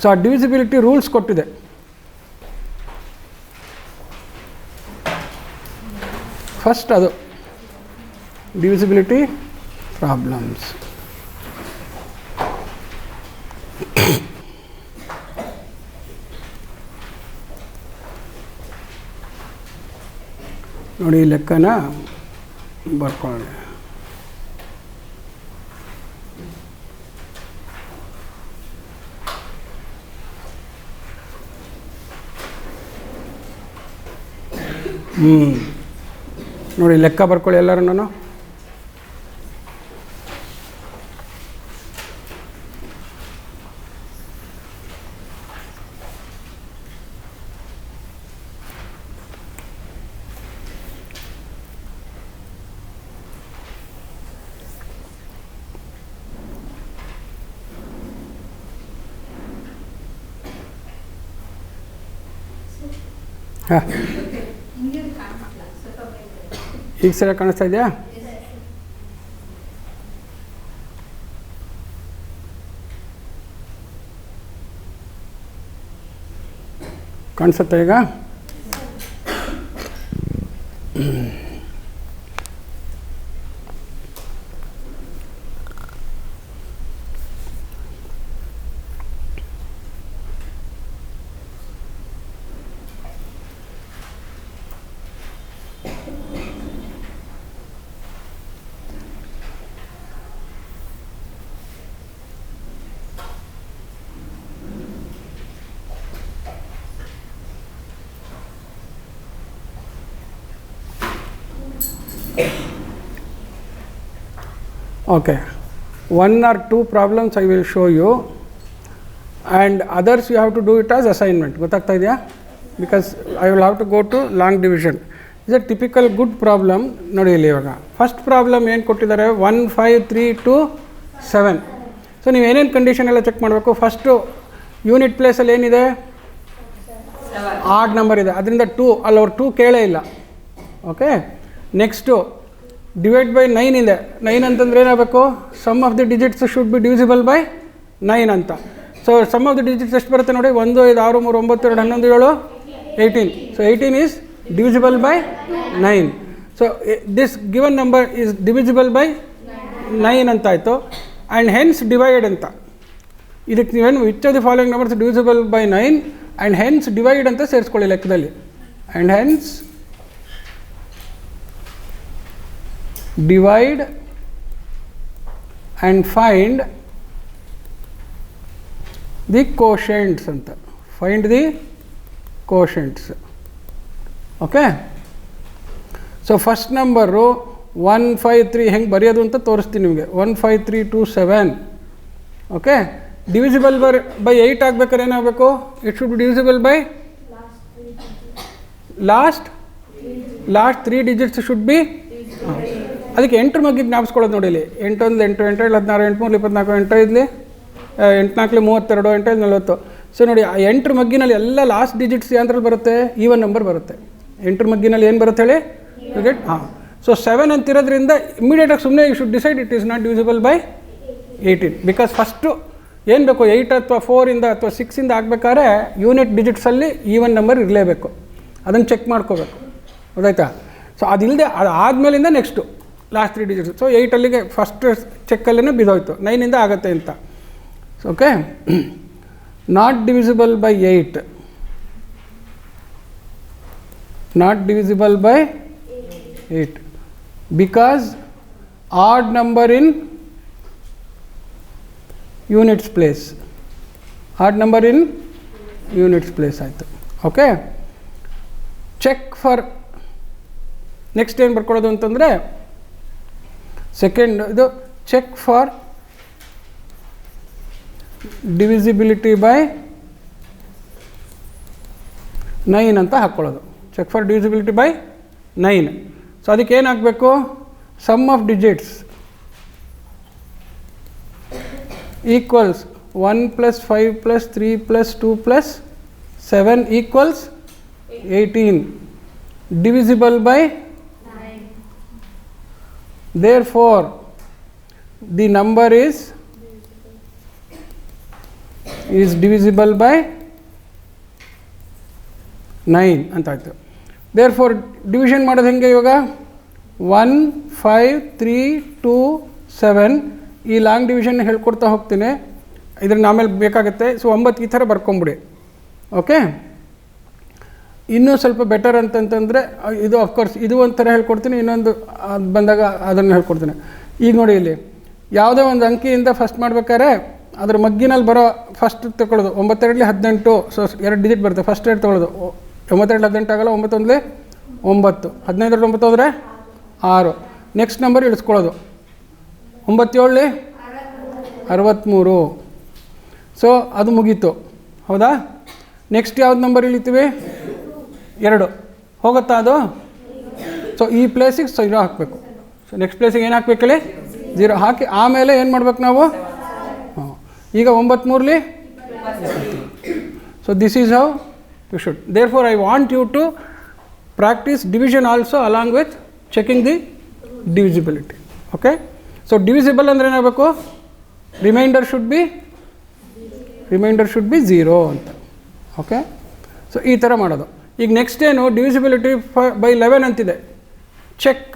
So ಆ divisibility rules ಕೊಟ್ಟಿದೆ. First ಅದು ಡಿವಿಸಿಬಿಲಿಟಿ ಪ್ರಾಬ್ಲಮ್ಸ್. ನೋಡಿ ಈ ಲೆಕ್ಕನ ಬರ್ಕೊಳ್ಳಿ. ನೋಡಿ ಲೆಕ್ಕ ಬರ್ಕೊಳ್ಳಿ ಎಲ್ಲರೂ. ನಾನು ಹಾಂ, ಈಗ ಸರಿಯಾಗಿ ಕಾಣಿಸ್ತಾ ಇದೆಯಾ? ಕಾಣಿಸುತ್ತಾ ಈಗ? Okay, one or two problems I will show you, and others you have to do it as assignment. ಗೊತ್ತಾಗ್ತಾ ಇದೆಯಾ? Because I will have to go to long division. It's a typical good problem. ನೋಡಿ ಇಲ್ಲಿ ಇವಾಗ first problem ಏನು ಕೊಟ್ಟಿದ್ದಾರೆ, 1 5 3 2 7. So ನೀವು ಏನೇನು condition ಎಲ್ಲ ಚೆಕ್ ಮಾಡಬೇಕು. ಫಸ್ಟು ಯೂನಿಟ್ ಪ್ಲೇಸಲ್ಲಿ ಏನಿದೆ, ಆಡ್ ನಂಬರ್ ಇದೆ, ಅದರಿಂದ 2, ಅಲ್ಲಿ ಅವ್ರು 2 ಕೇಳೇ ಇಲ್ಲ. ಓಕೆ, ನೆಕ್ಸ್ಟು ಡಿವೈಡ್ ಬೈ 9 ಇದೆ. 9 ಅಂತಂದರೆ ಏನಾಗಬೇಕು, sum of the digits should be divisible by 9 ಅಂತ. So sum of the digits ಎಷ್ಟು ಬರುತ್ತೆ ನೋಡಿ, 1 5 6 3 9 2 11 7 18. So 18 is divisible by 9. So this given number is divisible by 9 ಅಂತ ಆಯಿತು. ಆ್ಯಂಡ್ ಹೆನ್ಸ್ ಡಿವೈಡ್ ಅಂತ, ಇದಕ್ಕೆ ನೀವೇನು which of the following numbers divisible by 9 and hence divide ಅಂತ ಸೇರಿಸ್ಕೊಳ್ಳಿ ಲೆಕ್ಕದಲ್ಲಿ. And hence divide and find the quotients ಅಂತ. Find the quotients. Okay, so first number 1 5 3 ಹೆಂಗೆ ಬರೆಯೋದು ಅಂತ ತೋರಿಸ್ತೀನಿ ನಿಮಗೆ. 1 5 3 2 7. ಓಕೆ, ಡಿವಿಸಿಬಲ್ ಬೈ 8 ಆಗಬೇಕಾದ್ರೆ ಏನಾಗಬೇಕು, it should be divisible by last 3 digits should B. ಅದಕ್ಕೆ 8 ಮಗ್ಗಿ ಜ್ಞಾಪಿಸ್ಕೊಳ್ಳೋದು ನೋಡಿ ಇಲ್ಲಿ. 8 1 8 8 7 16 8 3 24 8 5 8 4 32 8 5 40. ಸೊ ನೋಡಿ ಆ 8 ಮಗ್ಗಿನಲ್ಲಿ ಎಲ್ಲ ಲಾಸ್ಟ್ ಡಿಜಿಟ್ಸ್ ಯಾಂತ್ರಲ್ಲಿ ಬರುತ್ತೆ, ಈವನ್ ನಂಬರ್ ಬರುತ್ತೆ. 8 ಮಗ್ಗಿನಲ್ಲಿ ಏನು ಬರುತ್ತೆ ಹೇಳಿ, ಗೆಟ್. ಹಾಂ, ಸೊ 7 ಅಂತಿರೋದ್ರಿಂದ ಇಮಿಡಿಯೇಟಾಗಿ ಸುಮ್ಮನೆ you should decide it is not divisible by 18. Because first ಏನು ಬೇಕು, 8 ಅಥವಾ 4 ಅಥವಾ 6 ಆಗಬೇಕಾದ್ರೆ ಯೂನಿಟ್ ಡಿಜಿಟ್ಸಲ್ಲಿ ಈವನ್ ನಂಬರ್ ಇರಲೇಬೇಕು. ಅದನ್ನು ಚೆಕ್ ಮಾಡ್ಕೋಬೇಕು, ಗೊತ್ತಾಯ್ತಾ? ಸೊ ಅದಿಲ್ಲದೆ ಅದಾದಮೇಲಿಂದ ನೆಕ್ಸ್ಟು ಲಾಸ್ಟ್ 3 ಡಿಜಿಟ್ಸ್. ಸೊ 8 ಅಲ್ಲಿಗೆ ಫಸ್ಟ್ ಚೆಕ್ಕಲ್ಲೇ ಬಿದ್ದೋಯ್ತು, 9 ಆಗುತ್ತೆ ಅಂತ. Okay, not divisible by 8, not divisible by 8 because odd number in units place, odd number in units place ಆಯಿತು. ಓಕೆ, ಚೆಕ್ ಫಾರ್ ನೆಕ್ಸ್ಟ್ ಏನು ಬರ್ಕೊಳ್ಳೋದು ಅಂತಂದರೆ ಸೆಕೆಂಡ್ ಇದು ಚೆಕ್ ಫಾರ್ ಡಿವಿಸಿಬಿಲಿಟಿ ಬೈ 9 ಅಂತ ಹಾಕ್ಕೊಳ್ಳೋದು. Check for divisibility by 9. So ಅದಕ್ಕೆ ಏನು ಹಾಕಬೇಕು, sum of digits equals 1 + 5 + 3 + 2 + 7 equals 18 divisible by 9. Therefore the number is is divisible by 9 ಅಂತ ಆಯಿತು. ದೇರ್ ಫಾರ್ ಡಿವಿಷನ್ ಮಾಡೋದು ಹೆಂಗೆ ಇವಾಗ 1 5 3 2 7 ಈ ಲಾಂಗ್ ಡಿವಿಷನ್ ಹೇಳ್ಕೊಡ್ತಾ ಹೋಗ್ತೀನಿ, ಇದ್ರನ್ನ ಆಮೇಲೆ ಬೇಕಾಗುತ್ತೆ. ಸೊ 9 ಈ ಥರ ಬರ್ಕೊಂಬಿಡಿ. ಓಕೆ, ಇನ್ನೂ ಸ್ವಲ್ಪ ಬೆಟರ್ ಅಂತಂತಂದರೆ ಇದು ಅಫ್ಕೋರ್ಸ್ ಇದು ಒಂಥರ ಹೇಳ್ಕೊಡ್ತೀನಿ, ಇನ್ನೊಂದು ಅದು ಬಂದಾಗ ಅದನ್ನು ಹೇಳ್ಕೊಡ್ತೀನಿ. ಈಗ ನೋಡಿ ಇಲ್ಲಿ ಯಾವುದೇ ಒಂದು ಅಂಕಿಯಿಂದ ಫಸ್ಟ್ ಮಾಡ್ಬೇಕಾದ್ರೆ ಅದ್ರ ಮಗ್ಗಿನಲ್ಲಿ ಬರೋ ಫಸ್ಟ್ ತಗೊಳ್ಳೋದು 9 2 18. ಸೊ 2 ಡಿಜಿಟ್ ಬರುತ್ತೆ, ಫಸ್ಟ್ 2 ತೊಗೊಳ್ಳೋದು. 9 2 18 ಆಗಲ್ಲ, 9 1 9, 15 2 9 ಅಂದರೆ 6. Next number ಇಳಿಸ್ಕೊಳ್ಳೋದು 9 7 63. ಸೊ ಅದು ಮುಗೀತು, ಹೌದಾ? ನೆಕ್ಸ್ಟ್ ಯಾವ್ದು ನಂಬರ್ ಇಳಿತೀವಿ? 2 ಹೋಗುತ್ತಾ ಅದು? ಸೊ ಈ ಪ್ಲೇಸಿಗೆ 0 ಹಾಕಬೇಕು. ಸೊ ನೆಕ್ಸ್ಟ್ ಪ್ಲೇಸಿಗೆ ಏನು ಹಾಕ್ಬೇಕು ಹೇಳಿ? 0 ಹಾಕಿ ಆಮೇಲೆ ಏನು ಮಾಡ್ಬೇಕು ನಾವು? ಈಗ 9 3 so this is how you should. Therefore I want you to practise division also along with checking the divisibility. Okay, so divisible ಅಂದರೆ ಏನಾಗಬೇಕು? ರಿಮೈಂಡರ್ ಶುಡ್ ಬಿ 0 ಅಂತ. ಓಕೆ, ಸೊ ಈ ಥರ ಮಾಡೋದು. ಈಗ ನೆಕ್ಸ್ಟ್ ಏನು? ಡಿವಿಸಿಬಿಲಿಟಿ ಬೈ 11 ಅಂತಿದೆ, check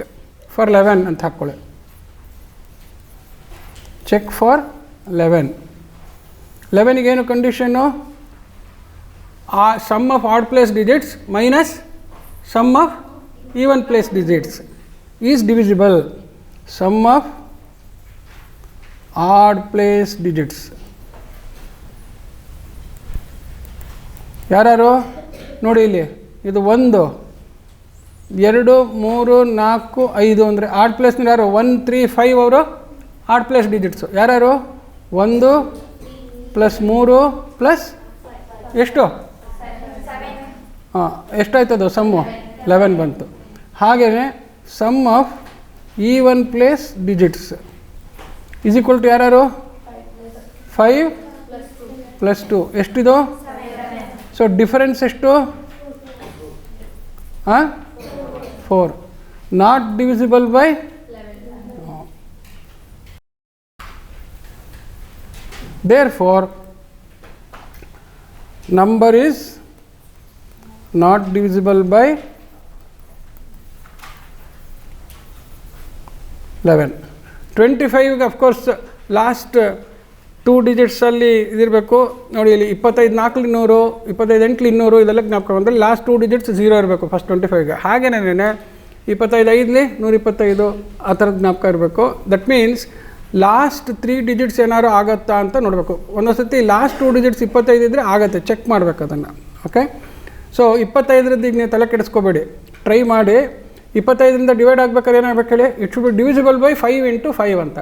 for 11 ಅಂತ ಹಾಕ್ಕೊಳ್ಳಿ. Check for 11. 11ಗೆ ಏನು ಕಂಡೀಷನ್ನು? ಆ sum of odd place digits minus sum of even place digits is divisible. Sum of odd place digits ಯಾರು ನೋಡಿ ಇಲ್ಲಿ, ಇದು 1 2 3 4 5 ಅಂದರೆ ಆಡ್ ಪ್ಲೇಸ್ನಲ್ಲಿ ಯಾರು? 1 3 5 ಅವರು ಆಡ್ ಪ್ಲೇಸ್ ಡಿಜಿಟ್ಸು. ಯಾರ್ಯಾರು? 1 + 3 + ಎಷ್ಟು? ಎಷ್ಟಾಯ್ತದು ಸಮ್ಮು? 11 ಬಂತು. ಹಾಗೆಯೇ sum of even place digits is equal to ಯಾರ್ಯಾರು? 5 + 2 ಎಷ್ಟಿದು? ಸೊ ಡಿಫರೆನ್ಸ್ ಎಷ್ಟು? 4. Not divisible by 11. Therefore, number is not divisible by 11. 25 of course last 2 ಡಿಜಿಟ್ಸಲ್ಲಿ ಇದಿರಬೇಕು ನೋಡಿ. ಇಲ್ಲಿ 25 4 200, 25 8 200 ಇದೆಲ್ಲ ಜ್ಞಾಪಕ ಬಂದರೆ ಲಾಸ್ಟ್ 2 ಡಿಜಿಟ್ಸ್ 0 ಇರಬೇಕು ಫಸ್ಟ್ 25ಗೆ. ಹಾಗೇನೇ 25 5 125 ಆ ಥರದ್ದು ಜ್ಞಾಪಕ ಇರಬೇಕು. ದಟ್ ಮೀನ್ಸ್ ಲಾಸ್ಟ್ 3 ಡಿಜಿಟ್ಸ್ ಏನಾದ್ರು ಆಗುತ್ತಾ ಅಂತ ನೋಡಬೇಕು. ಒಂದೊಂದು ಸತಿ ಲಾಸ್ಟ್ 2 ಡಿಜಿಟ್ಸ್ 25 ಇದ್ದರೆ ಆಗುತ್ತೆ, ಚೆಕ್ ಮಾಡಬೇಕು ಅದನ್ನು. ಓಕೆ, ಸೊ 25ರದ್ದು ಈಗ ನೀವು ತಲೆ ಕೆಡಿಸ್ಕೋಬೇಡಿ, ಟ್ರೈ ಮಾಡಿ. 25ರಿಂದ ಡಿವೈಡ್ ಆಗಬೇಕಾದ್ರೆ ಏನಾಗಬೇಕು ಹೇಳಿ? It should be divisible by 5 × 5 ಅಂತ.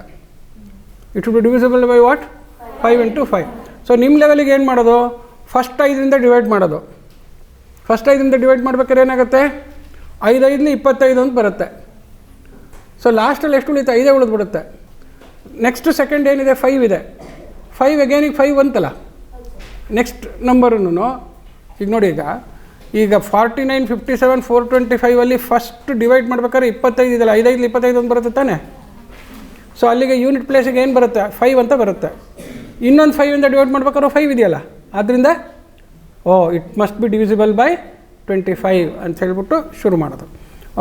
It should be divisible by what? 5 × 5. So ನಿಮ್ಮ ಲೆವೆಲಿಗೆ ಏನು ಮಾಡೋದು? ಫಸ್ಟ್ 5ರಿಂದ ಡಿವೈಡ್ ಮಾಡೋದು. ಫಸ್ಟ್ 5ರಿಂದ ಡಿವೈಡ್ ಮಾಡ್ಬೇಕಾದ್ರೆ ಏನಾಗುತ್ತೆ? 5 5 25 ಅಂತ ಬರುತ್ತೆ. ಸೊ ಲಾಸ್ಟಲ್ಲಿ ಎಷ್ಟು ಉಳಿಯುತ್ತೆ? 5 ಉಳಿದ್ಬಿಡುತ್ತೆ. ನೆಕ್ಸ್ಟ್ ಸೆಕೆಂಡ್ ಏನಿದೆ? 5 ಇದೆ. 5 ಅಗೇನಿಗೆ 5 ಬಂತಲ್ಲ ನೆಕ್ಸ್ಟ್ ನಂಬರನ್ನು. ಈಗ ನೋಡಿ, ಈಗ 49 57 425 ಫಸ್ಟ್ ಡಿವೈಡ್ ಮಾಡ್ಬೇಕಾದ್ರೆ 25 ಇದೆಲ್ಲ, 5 5 25 ಅಂತ ಬರುತ್ತೆ ತಾನೆ. ಸೊ ಅಲ್ಲಿಗೆ ಯೂನಿಟ್ ಪ್ಲೇಸಿಗೆ ಏನು ಬರುತ್ತೆ? 5 ಅಂತ ಬರುತ್ತೆ. ಇನ್ನೊಂದು 5ಇಂದ ಡಿವೈಡ್ ಮಾಡ್ಬೇಕಾದ್ರೆ 5 ಇದೆಯಲ್ಲ, ಆದ್ದರಿಂದ it must be divisible by 25 ಅಂತ ಹೇಳ್ಬಿಟ್ಟು ಶುರು ಮಾಡೋದು.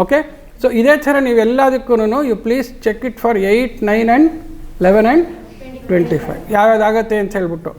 ಓಕೆ, ಸೊ ಇದೇ ಥರ ನೀವೆಲ್ಲದಕ್ಕೂ you please check it for 8 9 and 11 and 25 ಯಾವ್ಯಾವುದಾಗತ್ತೆ ಅಂತ ಹೇಳ್ಬಿಟ್ಟು.